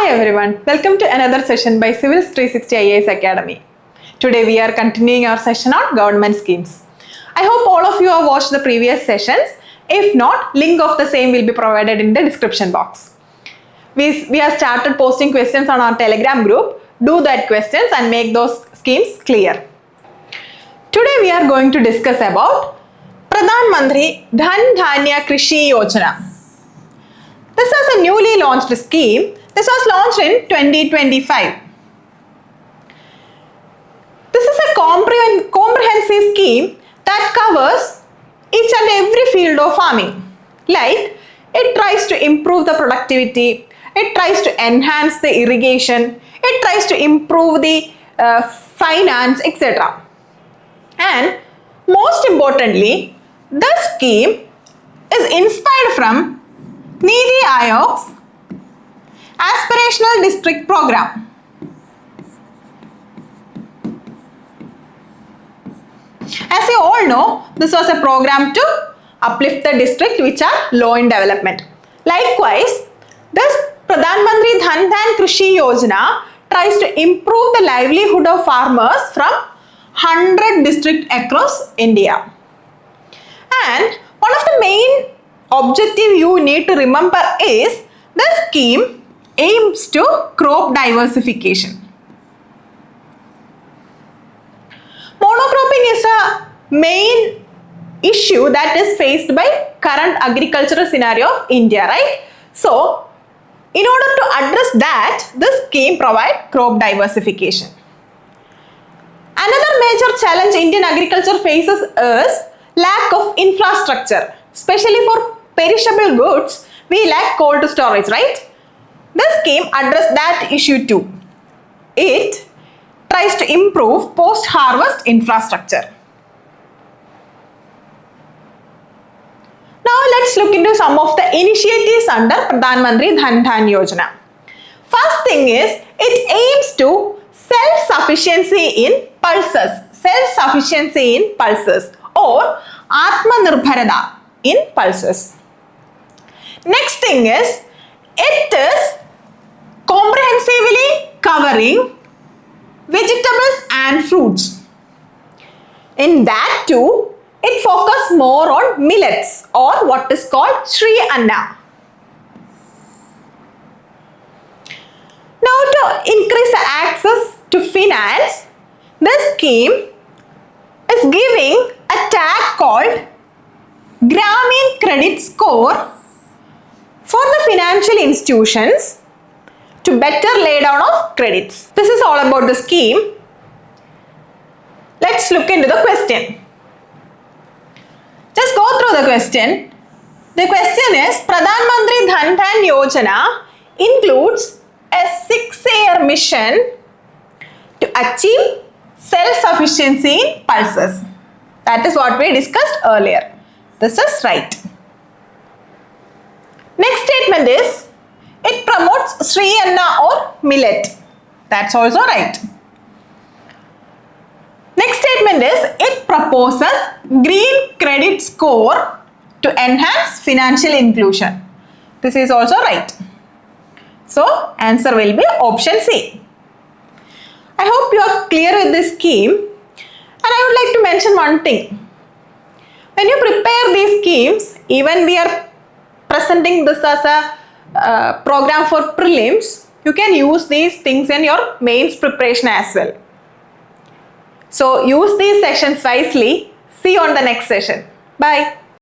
Hi everyone, welcome to another session by Civils 360 IAS Academy. Today we are continuing our session on government schemes. I hope all of you have watched the previous sessions. If not, link of the same will be provided in the description box. We have started posting questions on our Telegram group. Do that questions and make those schemes clear. Today we are going to discuss about Pradhan Mantri Dhan Dhanya Krishi Yojana. This is a newly launched scheme. This was launched in 2025. This is a comprehensive scheme that covers each and every field of farming. Like, it tries to improve the productivity, it tries to enhance the irrigation, it tries to improve the finance, etc. And most importantly, this scheme is inspired from Niti Aayog's Aspirational District Programme. As you all know, this was a program to uplift the district which are low in development. Likewise, this Pradhan Mantri Dhan Dhanya Krishi Yojana tries to improve the livelihood of farmers from 100 districts across India. And one of the main objectives you need to remember is this scheme aims to crop diversification. Monocropping is a main issue that is faced by current agricultural scenario of India, right? So, in order to address that, this scheme provides crop diversification. Another major challenge Indian agriculture faces is lack of infrastructure. Especially for perishable goods, we lack cold storage, right? This scheme addresses that issue too. It tries to improve post-harvest infrastructure. Now let's look into some of the initiatives under Pradhan Mantri Dhan Dhanya Yojana. First thing is, it aims to self-sufficiency in pulses. Self-sufficiency in pulses or Atmanirbharata in pulses. Next thing is, it is comprehensively covering vegetables and fruits. In that too, it focuses more on millets or what is called Sri Anna. Now to increase the access to finance, this scheme is giving a tag called Grameen Credit Score for the financial institutions to better lay down of credits. This is all about the scheme. Let's look into the question. Just go through the question. The question is, Pradhan Mantri Dhan Dhanya Yojana includes a 6-year mission to achieve self-sufficiency in pulses. That is what we discussed earlier. This is right. Next statement is, it promotes Sri Anna or millet. That's also right. Next statement is, it proposes green credit score to enhance financial inclusion. This is also right. So, answer will be option C. I hope you are clear with this scheme. And I would like to mention one thing. When you prepare these schemes, even we are presenting this as a program for prelims, you can use these things in your mains preparation as well. So use these sessions wisely. See you on the next session. Bye.